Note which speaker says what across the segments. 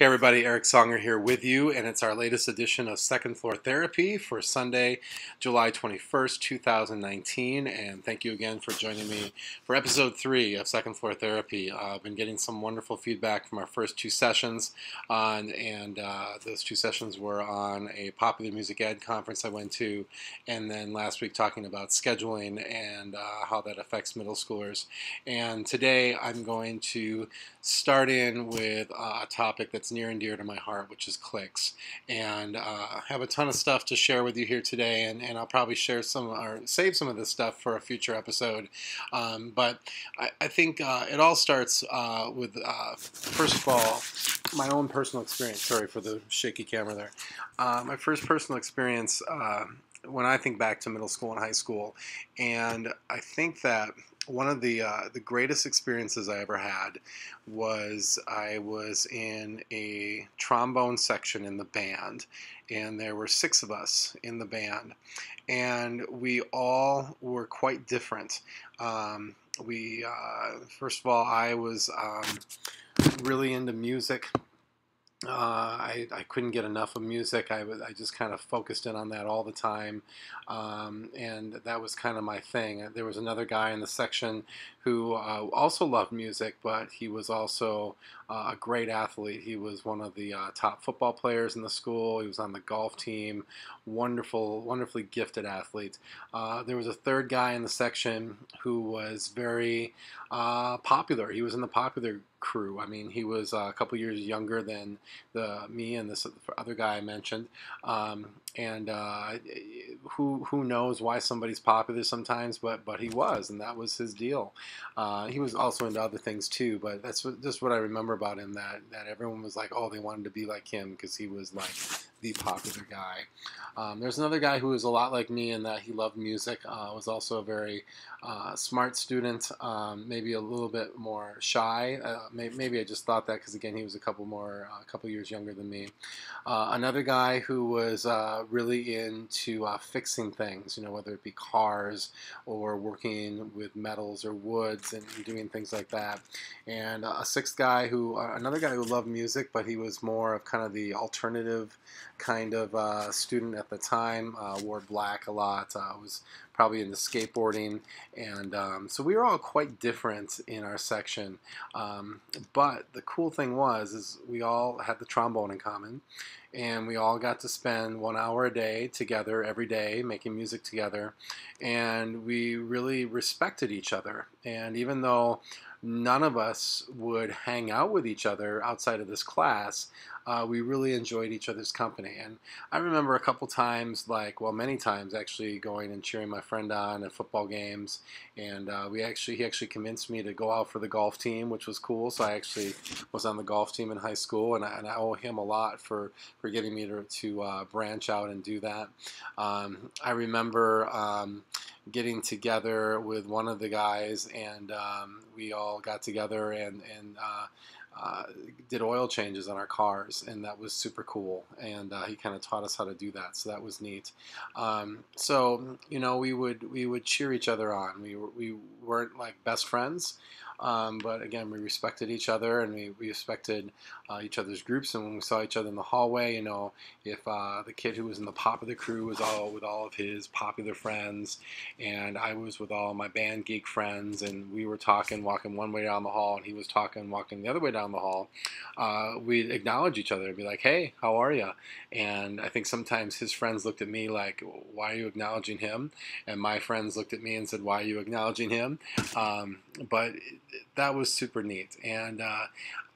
Speaker 1: Hey everybody, Eric Songer here with you, and it's our latest edition of Second Floor Therapy for Sunday, July 21st, 2019, and thank you again for joining me for episode 3 of Second Floor Therapy. I've been getting some wonderful feedback from our first 2 sessions, and those 2 sessions were on a popular music ed conference I went to, and then last week talking about scheduling and how that affects middle schoolers. And today I'm going to start in with a topic that's near and dear to my heart, which is cliques. And I have a ton of stuff to share with you here today, and I'll probably share some or save some of this stuff for a future episode. But I think it all starts with, first of all, my own personal experience. Sorry for the shaky camera there. My first personal experience when I think back to middle school and high school, and I think that one of the greatest experiences I ever had was I was in a trombone section in the band, and there were 6 of us in the band, and we all were quite different. First of all, I was really into music. I couldn't get enough of music. I just kind of focused in on that all the time, and that was kind of my thing. There was another guy in the section who also loved music, but he was also a great athlete. He was one of the top football players in the school. He was on the golf team. Wonderfully gifted athlete. There was a third guy in the section who was very popular. He was in the popular crew. I mean, he was a couple years younger than me and this other guy I mentioned. And who knows why somebody's popular sometimes, but he was, and that was his deal. He was also into other things too, but that's just what I remember about him, that everyone was like, oh, they wanted to be like him because he was like the popular guy. There's another guy who was a lot like me in that he loved music, was also a very smart student, maybe a little bit more shy. Maybe I just thought that because, again, he was a couple years younger than me. Another guy who was really into fixing things, whether it be cars or working with metals or woods and doing things like that. And a 6th guy another guy who loved music, but he was more of kind of the alternative kind of student at the time, wore black a lot, was probably into skateboarding, and so we were all quite different in our section, but the cool thing is we all had the trombone in common, and we all got to spend 1 hour a day together every day making music together, and we really respected each other. And even though none of us would hang out with each other outside of this class, we really enjoyed each other's company. And I remember a couple times, many times actually, going and cheering my friend on at football games. And he actually convinced me to go out for the golf team, which was cool. So I actually was on the golf team in high school, and I owe him a lot for getting me to branch out and do that. I remember getting together with one of the guys, and we all got together and did oil changes on our cars, and that was super cool. And he kind of taught us how to do that, so that was neat. So we would cheer each other on. We weren't like best friends. But again, we respected each other, and we respected each other's groups. And when we saw each other in the hallway, if the kid who was in the popular crew was with all of his popular friends, and I was with all of my band geek friends, and we were talking, walking one way down the hall, and he was talking, walking the other way down the hall, we'd acknowledge each other and be like, hey, how are you? And I think sometimes his friends looked at me like, why are you acknowledging him? And my friends looked at me and said, why are you acknowledging him? But that was super neat. And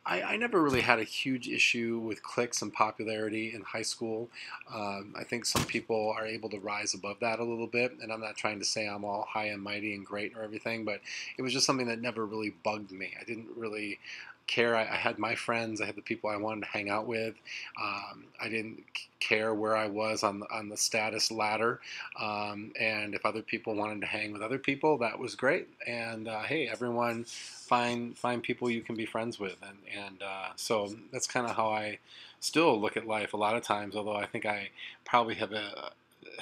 Speaker 1: I never really had a huge issue with cliques and popularity in high school. I think some people are able to rise above that a little bit, and I'm not trying to say I'm all high and mighty and great or everything, but it was just something that never really bugged me. I didn't really care. I had my friends. I had the people I wanted to hang out with. I didn't care where I was on the status ladder. And if other people wanted to hang with other people, that was great. And hey, everyone, find people you can be friends with. And so that's kind of how I still look at life a lot of times. Although I think I probably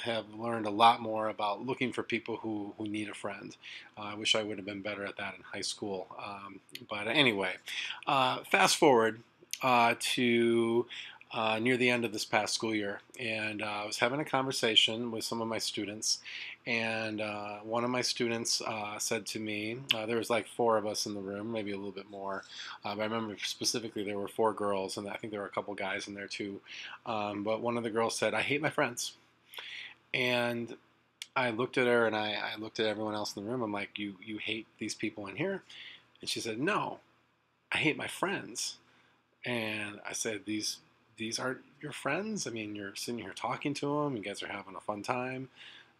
Speaker 1: have learned a lot more about looking for people who need a friend. I wish I would have been better at that in high school. But anyway, fast forward. to near the end of this past school year, and I was having a conversation with some of my students, and one of my students said to me, there was like four of us in the room, maybe a little bit more, but I remember specifically there were four girls, and I think there were a couple guys in there too. But one of the girls said, "I hate my friends," and I looked at her, and I looked at everyone else in the room. I'm like, "You hate these people in here?" And she said, "No, I hate my friends." And I said, these aren't your friends? I mean, you're sitting here talking to them. You guys are having a fun time."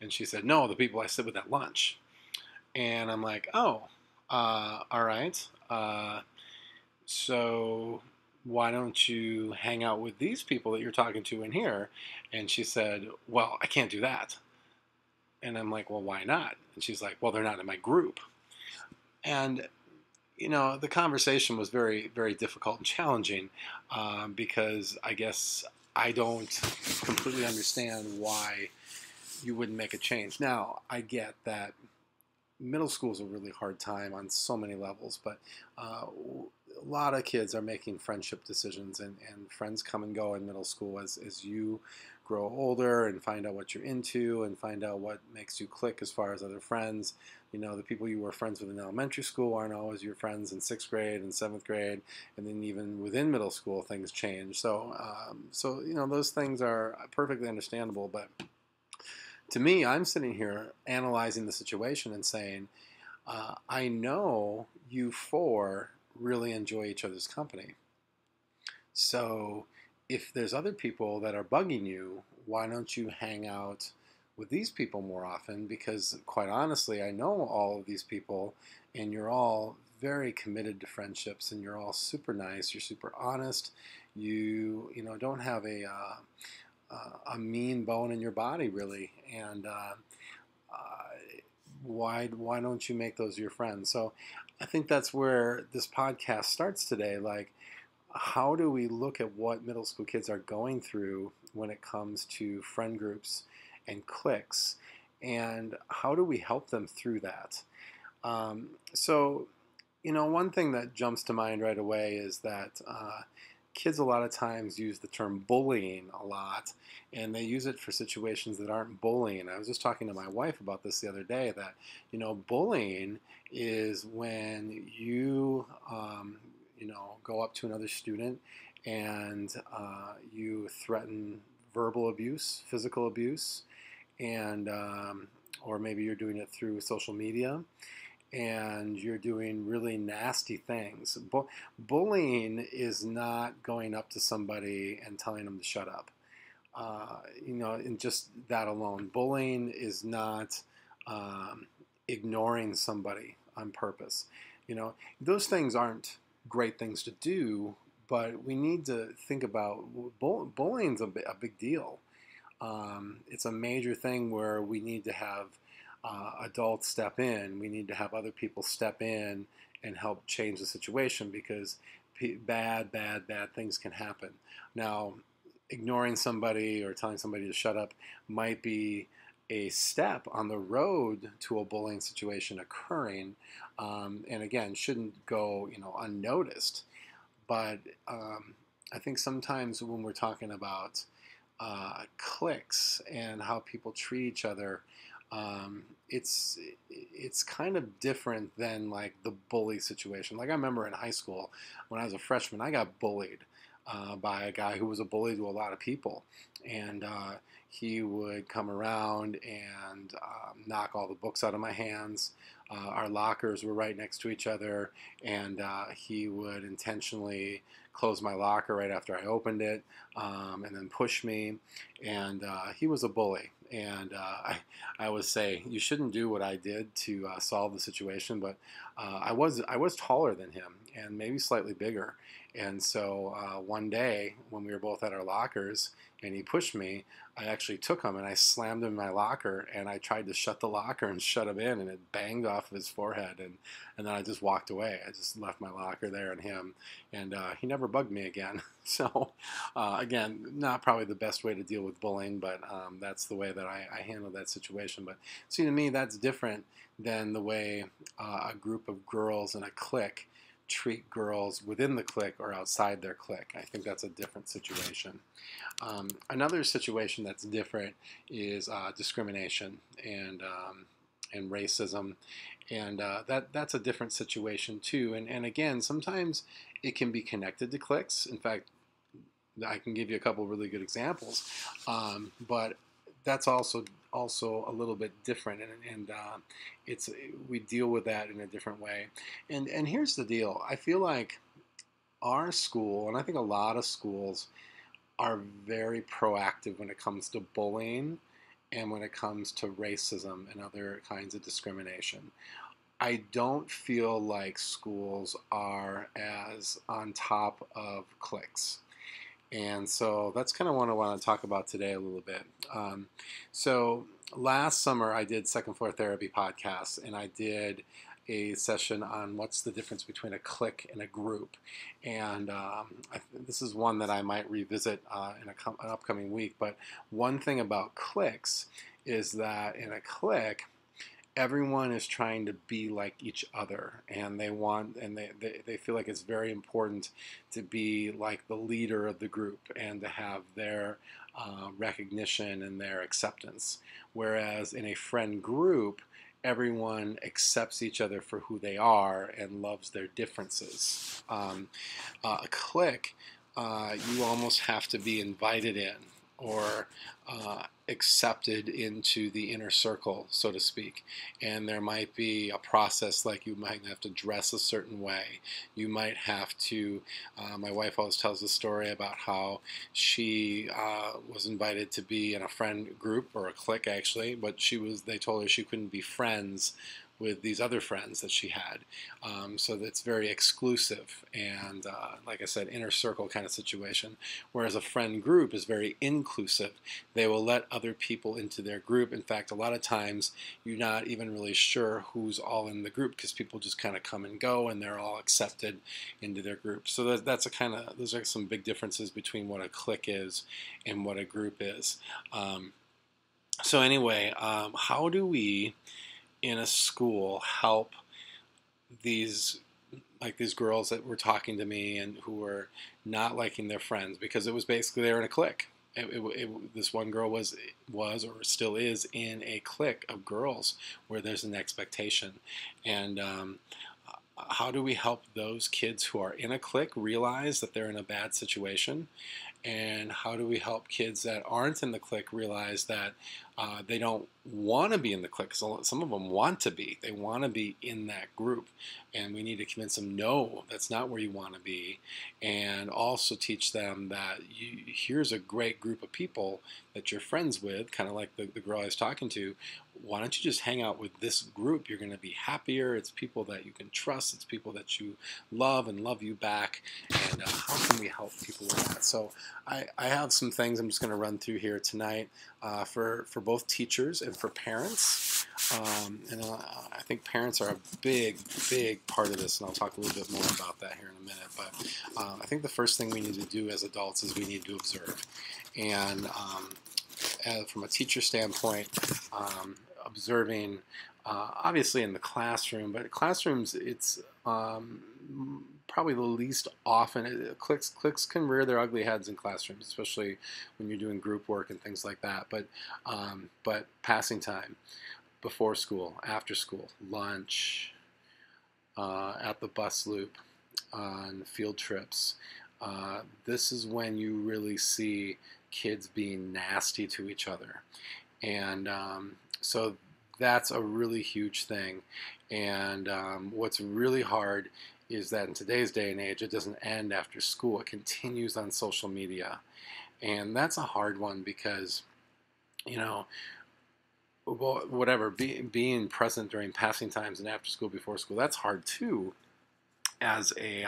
Speaker 1: And she said, "No, the people I sit with at lunch." And I'm like, "Oh, all right. So why don't you hang out with these people that you're talking to in here?" And she said, "Well, I can't do that." And I'm like, "Well, why not?" And she's like, "Well, they're not in my group." And the conversation was very, very difficult and challenging because I guess I don't completely understand why you wouldn't make a change. Now, I get that middle school is a really hard time on so many levels, but a lot of kids are making friendship decisions, and friends come and go in middle school as you grow older and find out what you're into and find out what makes you click as far as other friends. The people you were friends with in elementary school aren't always your friends in sixth grade and seventh grade, and then even within middle school, things change. So those things are perfectly understandable. But to me, I'm sitting here analyzing the situation and saying, I know you four really enjoy each other's company. So if there's other people that are bugging you, why don't you hang out with these people more often? Because quite honestly, I know all of these people, and you're all very committed to friendships, and you're all super nice. You're super honest. You don't have a mean bone in your body really, and why don't you make those your friends? So I think that's where this podcast starts today. Like, how do we look at what middle school kids are going through when it comes to friend groups and cliques, and how do we help them through that? So one thing that jumps to mind right away is that kids a lot of times use the term bullying a lot, and they use it for situations that aren't bullying. I was just talking to my wife about this the other day, that bullying is when you go up to another student and you threaten verbal abuse, physical abuse, and or maybe you're doing it through social media, and you're doing really nasty things. Bullying is not going up to somebody and telling them to shut up. And just that alone. Bullying is not ignoring somebody on purpose. Those things aren't great things to do, but we need to think about bullying's a big deal. It's a major thing where we need to have adults step in. We need to have other people step in and help change the situation, because bad things can happen. Now, ignoring somebody or telling somebody to shut up might be a step on the road to a bullying situation occurring, and again, shouldn't go unnoticed. But I think sometimes when we're talking about cliques and how people treat each other, it's kind of different than like the bully situation. Like, I remember in high school when I was a freshman, I got bullied by a guy who was a bully to a lot of people, and he would come around and knock all the books out of my hands. Our lockers were right next to each other, and he would intentionally close my locker right after I opened it, and then push me. And he was a bully. And I would say you shouldn't do what I did to solve the situation, but I was taller than him and maybe slightly bigger. And so one day when we were both at our lockers and he pushed me, I actually took him and I slammed him in my locker, and I tried to shut the locker and shut him in, and it banged off of his forehead, and then I just walked away. I just left my locker there and him, and he never bugged me again. So again, not probably the best way to deal with bullying, but that's the way that I handled that situation. But see, to me, that's different than the way a group of girls in a clique treat girls within the clique or outside their clique. I think that's a different situation. Another situation that's different is discrimination and racism, and that's a different situation too. And again, sometimes it can be connected to cliques. In fact, I can give you a couple really good examples, but that's also a little bit different, and it's we deal with that in a different way. And here's the deal: I feel like our school, and I think a lot of schools, are very proactive when it comes to bullying and when it comes to racism and other kinds of discrimination. I don't feel like schools are as on top of cliques. And so that's kind of what I want to talk about today a little bit. So last summer I did Second Floor Therapy podcast, and I did a session on what's the difference between a clique and a group. And this is one that I might revisit in an upcoming week. But one thing about cliques is that in a clique, everyone is trying to be like each other, and they feel like it's very important to be like the leader of the group and to have their recognition and their acceptance. Whereas in a friend group, everyone accepts each other for who they are and loves their differences. A clique, you almost have to be invited in or accepted into the inner circle, so to speak. And there might be a process, like you might have to dress a certain way. You might have to, my wife always tells the story about how she was invited to be in a friend group, or a clique actually, but they told her she couldn't be friends with these other friends that she had. So that's very exclusive and, like I said, inner circle kind of situation. Whereas a friend group is very inclusive. They will let other people into their group. In fact, a lot of times you're not even really sure who's all in the group because people just kind of come and go and they're all accepted into their group. So those are some big differences between what a clique is and what a group is. So anyway, how do we in a school help these girls that were talking to me and who were not liking their friends because it was basically they're in a clique. This one girl was or still is in a clique of girls where there's an expectation. And how do we help those kids who are in a clique realize that they're in a bad situation? And how do we help kids that aren't in the clique realize that they don't want to be in the clique? So some of them want to be. They want to be in that group. And we need to convince them, no, that's not where you want to be. And also teach them that here's a great group of people that you're friends with, kind of like the girl I was talking to. Why don't you just hang out with this group? You're going to be happier. It's people that you can trust. It's people that you love and love you back. And how can we help people with that? So I have some things I'm just going to run through here tonight for both teachers and for parents. And I think parents are a big part of this, and I'll talk a little bit more about that here in a minute. But I think the first thing we need to do as adults is we need to observe. And from a teacher standpoint, observing obviously in the classroom, but classrooms it's probably the least often. Cliques can rear their ugly heads in classrooms, especially when you're doing group work and things like that. But passing time, before school, after school, lunch, at the bus loop, on field trips, this is when you really see kids being nasty to each other. And so that's a really huge thing. And what's really hard is that in today's day and age, it doesn't end after school. It continues on social media. And that's a hard one because, well, whatever, being present during passing times and after school, before school, that's hard too as a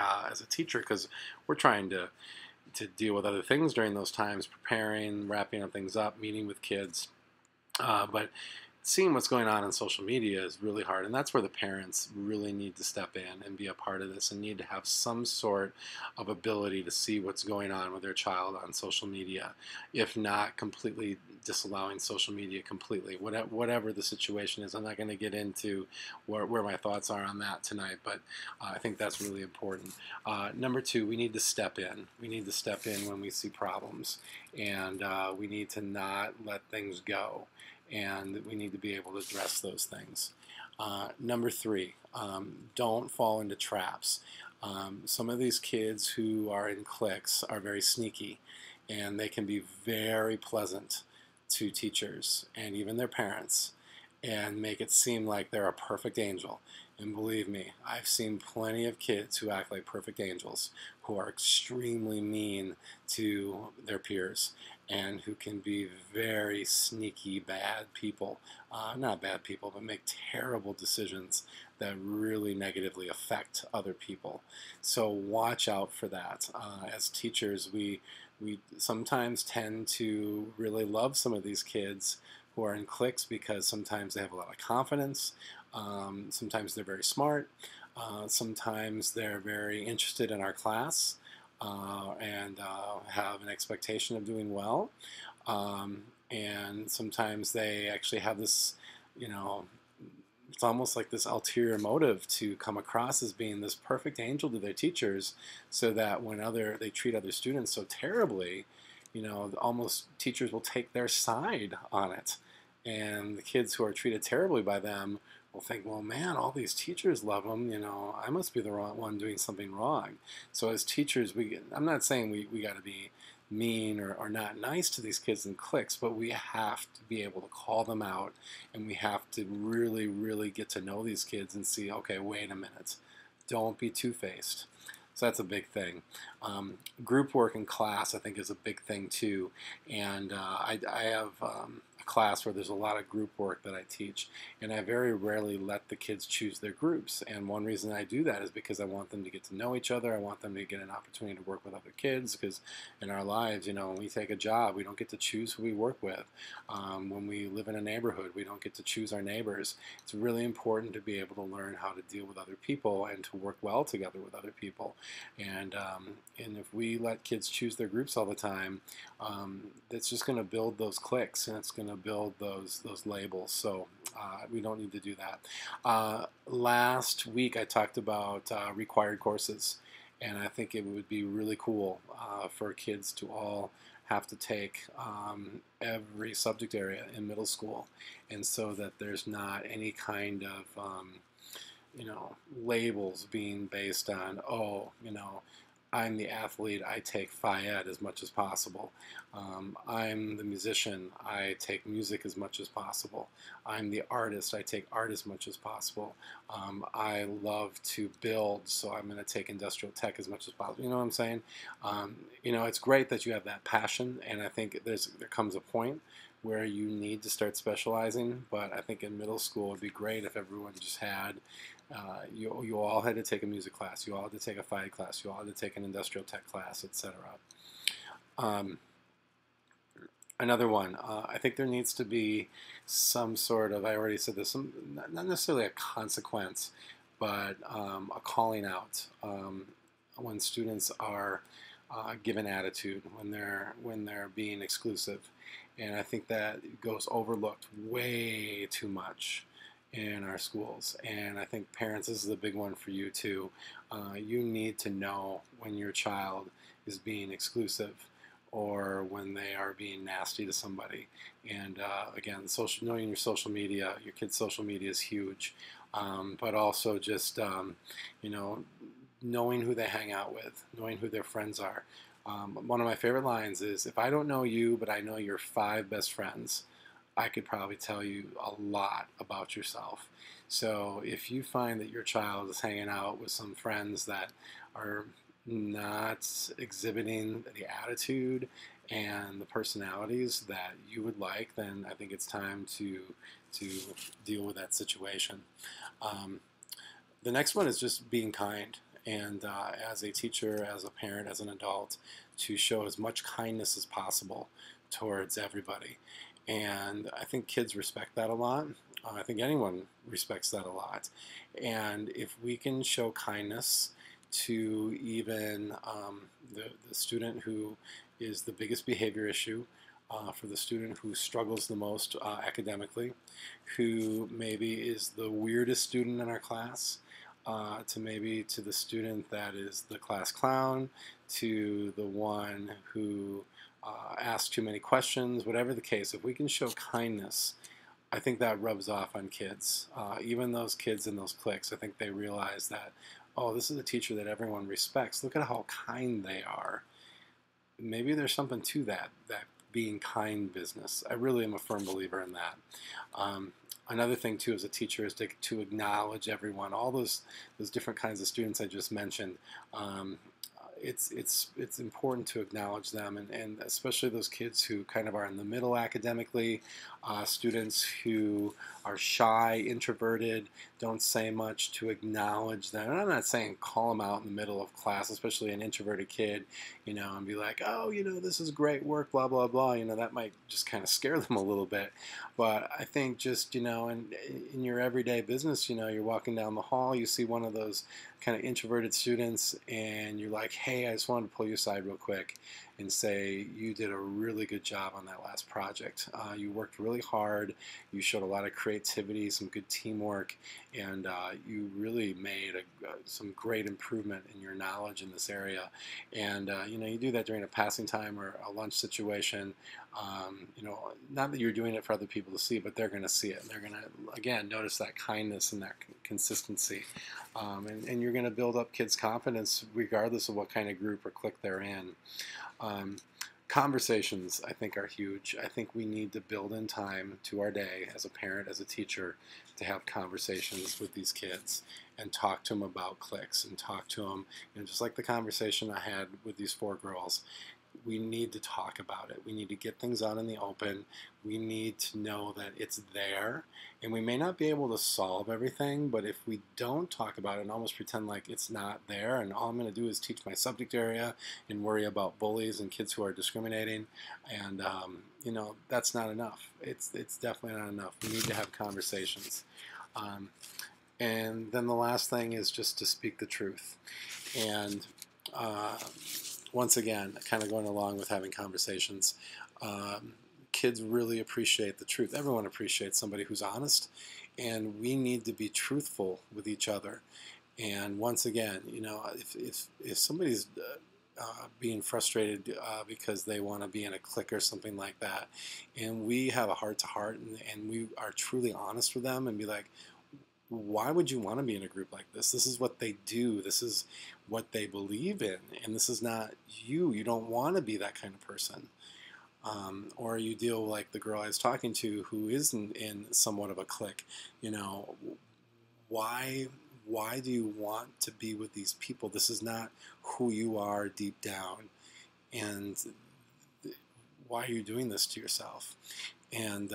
Speaker 1: teacher, because we're trying to deal with other things during those times, preparing, wrapping up things up, meeting with kids. But seeing what's going on social media is really hard, and that's where the parents really need to step in and be a part of this, and need to have some sort of ability to see what's going on with their child on social media, if not completely disallowing social media completely, whatever the situation is. I'm not going to get into where my thoughts are on that tonight, but I think that's really important. Number two, we need to step in. We need to step in when we see problems, and we need to not let things go, and we need to be able to address those things. Number three, don't fall into traps. Some of these kids who are in cliques are very sneaky, and they can be very pleasant to teachers and even their parents, and make it seem like they're a perfect angel. And believe me, I've seen plenty of kids who act like perfect angels, who are extremely mean to their peers, and who can be very sneaky bad people. Not bad people, but make terrible decisions that really negatively affect other people. So watch out for that. As teachers, we sometimes tend to really love some of these kids who are in cliques, because sometimes they have a lot of confidence, sometimes they're very smart, sometimes they're very interested in our class, and have an expectation of doing well, and sometimes they actually have this, it's almost like this ulterior motive to come across as being this perfect angel to their teachers, so that when they treat other students so terribly, almost teachers will take their side on it. And the kids who are treated terribly by them will think, well, man, all these teachers love them. I must be the wrong one doing something wrong. So as teachers, I'm not saying we got to be mean or not nice to these kids in cliques, but we have to be able to call them out, and we have to really, really get to know these kids and see, okay, wait a minute, don't be two-faced. So that's a big thing. Group work in class, I think, is a big thing too. And I have a class where there's a lot of group work that I teach, and I very rarely let the kids choose their groups. And one reason I do that is because I want them to get to know each other. I want them to get an opportunity to work with other kids, because in our lives, when we take a job, we don't get to choose who we work with. When we live in a neighborhood, we don't get to choose our neighbors. It's really important to be able to learn how to deal with other people and to work well together with other people. And if we let kids choose their groups all the time, it's just going to build those cliques, and it's going to build those labels. So we don't need to do that. Last week I talked about required courses, and I think it would be really cool for kids to all have to take every subject area in middle school, and so that there's not any kind of labels being based on, I'm the athlete, I take Phi Ed as much as possible. I'm the musician, I take music as much as possible. I'm the artist, I take art as much as possible. I love to build, so I'm going to take industrial tech as much as possible. You know what I'm saying? It's great that you have that passion, and I think there comes a point where you need to start specializing, but I think in middle school it would be great if everyone just had, you all had to take a music class, you all had to take a Phi Ed class, you all had to take an industrial tech class, etc. Another one, I think there needs to be some sort of, I already said this, not necessarily a consequence, but a calling out when students are given attitude, when they're being exclusive. And I think that goes overlooked way too much in our schools. And I think parents, this is a big one for you too. You need to know when your child is being exclusive, or when they are being nasty to somebody. And again, knowing your social media, your kids' social media is huge. But also just, knowing who they hang out with, knowing who their friends are. One of my favorite lines is, if I don't know you, but I know your 5 best friends, I could probably tell you a lot about yourself. So if you find that your child is hanging out with some friends that are not exhibiting the attitude and the personalities that you would like, then I think it's time to deal with that situation. The next one is just being kind. And as a teacher, as a parent, as an adult, to show as much kindness as possible towards everybody. And I think kids respect that a lot. I think anyone respects that a lot. And if we can show kindness to even the student who is the biggest behavior issue, for the student who struggles the most academically, who maybe is the weirdest student in our class, to maybe to the student that is the class clown, to the one who asks too many questions, whatever the case, if we can show kindness, I think that rubs off on kids. Even those kids in those cliques, I think they realize that, oh, this is a teacher that everyone respects. Look at how kind they are. Maybe there's something to that being kind business. I really am a firm believer in that. Another thing too as a teacher is to acknowledge everyone, all those different kinds of students I just mentioned. It's important to acknowledge them, and especially those kids who kind of are in the middle academically, students who are shy, introverted, don't say much, to acknowledge them. And I'm not saying call them out in the middle of class, especially an introverted kid, and be like, oh, this is great work, blah, blah, blah. That might just kind of scare them a little bit. But I think just, in your everyday business, you're walking down the hall, you see one of those kind of introverted students, and you're like, hey, I just wanted to pull you aside real quick and say you did a really good job on that last project. You worked really hard, you showed a lot of creativity, some good teamwork, and you really made some great improvement in your knowledge in this area. And you do that during a passing time or a lunch situation. Not that you're doing it for other people to see, but they're going to see it. They're going to, again, notice that kindness and that consistency. And you're going to build up kids' confidence regardless of what kind of group or clique they're in. Conversations, I think, are huge. I think we need to build in time to our day as a parent, as a teacher, to have conversations with these kids and talk to them about cliques and talk to them, just like the conversation I had with these 4 girls. We need to talk about it. We need to get things out in the open. We need to know that it's there. And we may not be able to solve everything, but if we don't talk about it and almost pretend like it's not there, and all I'm going to do is teach my subject area and worry about bullies and kids who are discriminating, and that's not enough. It's definitely not enough. We need to have conversations. And then the last thing is just to speak the truth. And once again, kind of going along with having conversations, kids really appreciate the truth. Everyone appreciates somebody who's honest, and we need to be truthful with each other. And once again, if somebody's being frustrated because they want to be in a clique or something like that, and we have a heart-to-heart, and we are truly honest with them and be like, why would you want to be in a group like this? This is what they do. This is what they believe in. And this is not you. You don't want to be that kind of person. Or you deal like the girl I was talking to who is in somewhat of a clique. Why do you want to be with these people? This is not who you are deep down. And why are you doing this to yourself? And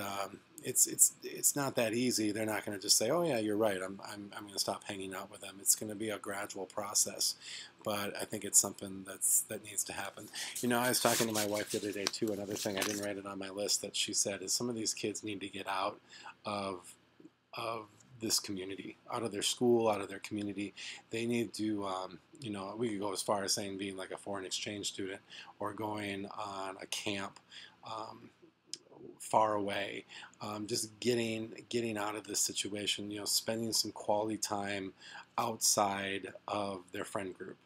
Speaker 1: it's not that easy. They're not going to just say, "Oh yeah, you're right. I'm going to stop hanging out with them." It's going to be a gradual process, but I think it's something that needs to happen. I was talking to my wife the other day too. Another thing I didn't write it on my list that she said is some of these kids need to get out of this community, out of their school, out of their community. They need to, we could go as far as saying being like a foreign exchange student or going on a camp. Far away, just getting out of this situation, spending some quality time outside of their friend group,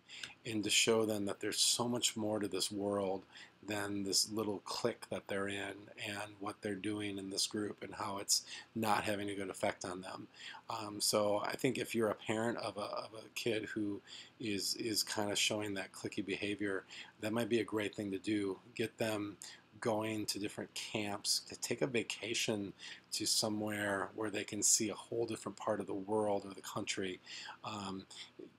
Speaker 1: and to show them that there's so much more to this world than this little clique that they're in and what they're doing in this group and how it's not having a good effect on them. So I think if you're a parent of a kid who is kind of showing that cliquey behavior, that might be a great thing to do. Get them going to different camps, to take a vacation to somewhere where they can see a whole different part of the world or the country.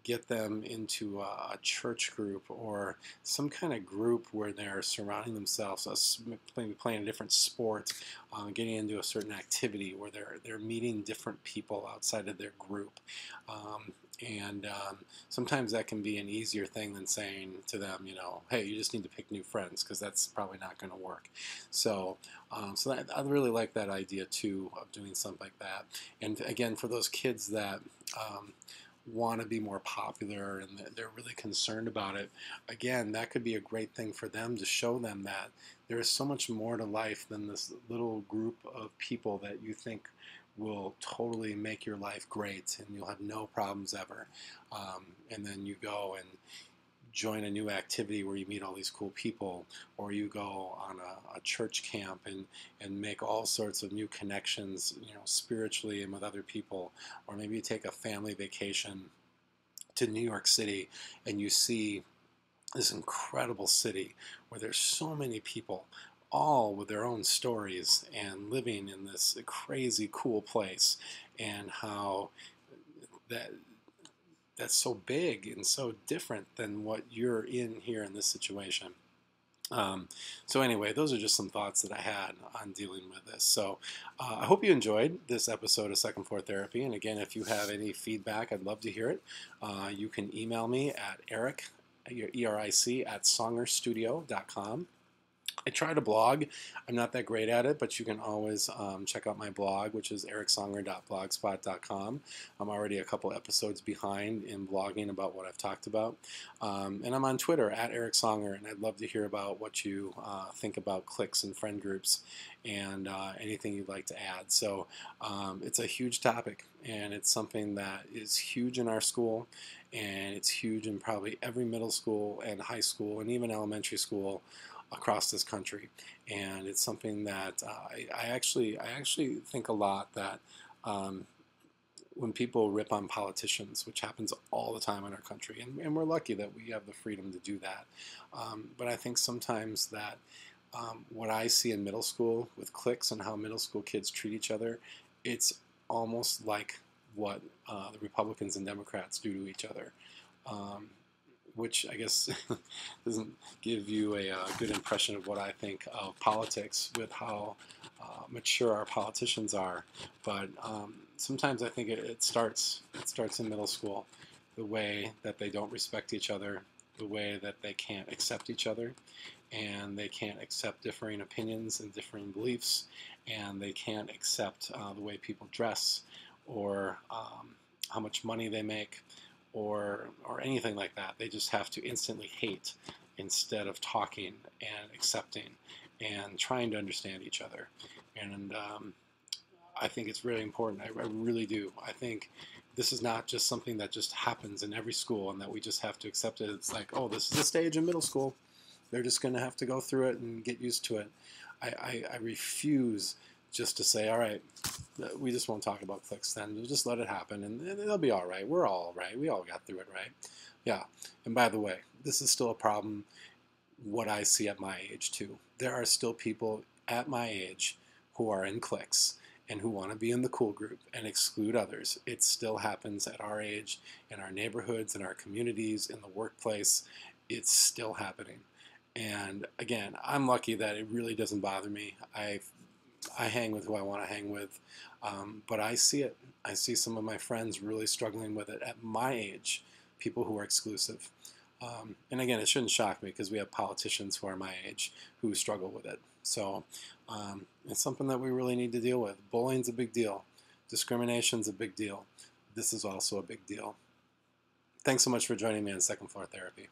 Speaker 1: Get them into a church group or some kind of group where they're surrounding themselves, maybe playing a different sport, getting into a certain activity where they're meeting different people outside of their group. And sometimes that can be an easier thing than saying to them, hey, you just need to pick new friends, because that's probably not going to work. So, I really like that idea too of doing something like that. And again, for those kids that want to be more popular and they're really concerned about it, again, that could be a great thing for them to show them that there is so much more to life than this little group of people that you think will totally make your life great and you'll have no problems ever. And then you go and join a new activity where you meet all these cool people, or you go on a church camp and make all sorts of new connections, spiritually and with other people, or maybe you take a family vacation to New York City and you see this incredible city where there's so many people all with their own stories and living in this crazy cool place, and how that that's so big and so different than what you're in here in this situation. So anyway, those are just some thoughts that I had on dealing with this. So I hope you enjoyed this episode of Second Floor Therapy. And again, if you have any feedback, I'd love to hear it. You can email me at Eric, ERIC, at songerstudio.com. I try to blog. I'm not that great at it, but you can always check out my blog, which is ericsonger.blogspot.com. I'm already a couple episodes behind in blogging about what I've talked about. And I'm on Twitter at Eric Songer, and I'd love to hear about what you think about cliques and friend groups and anything you'd like to add. So it's a huge topic, and it's something that is huge in our school, and it's huge in probably every middle school and high school and even elementary school across this country. And it's something that I actually think a lot that when people rip on politicians, which happens all the time in our country, and we're lucky that we have the freedom to do that, but I think sometimes that what I see in middle school with cliques and how middle school kids treat each other, it's almost like what the Republicans and Democrats do to each other. Which I guess doesn't give you a good impression of what I think of politics with how mature our politicians are. But sometimes I think it starts in middle school, the way that they don't respect each other, the way that they can't accept each other, and they can't accept differing opinions and differing beliefs, and they can't accept the way people dress, or how much money they make, or anything like that. They just have to instantly hate instead of talking and accepting and trying to understand each other. And I think it's really important. I really do. I think this is not just something that just happens in every school and that we just have to accept it. It's like, oh, this is a stage in middle school. They're just going to have to go through it and get used to it. I refuse just to say, all right, we just won't talk about cliques then. We'll just let it happen, and it'll be all right. We're all right. We all got through it, right? Yeah. And by the way, this is still a problem, what I see at my age, too. There are still people at my age who are in cliques and who want to be in the cool group and exclude others. It still happens at our age, in our neighborhoods, in our communities, in the workplace. It's still happening. And again, I'm lucky that it really doesn't bother me. I hang with who I want to hang with, but I see it. I see some of my friends really struggling with it at my age, people who are exclusive. And again, it shouldn't shock me because we have politicians who are my age who struggle with it. So it's something that we really need to deal with. Bullying's a big deal. Discrimination's a big deal. This is also a big deal. Thanks so much for joining me on Second Floor Therapy.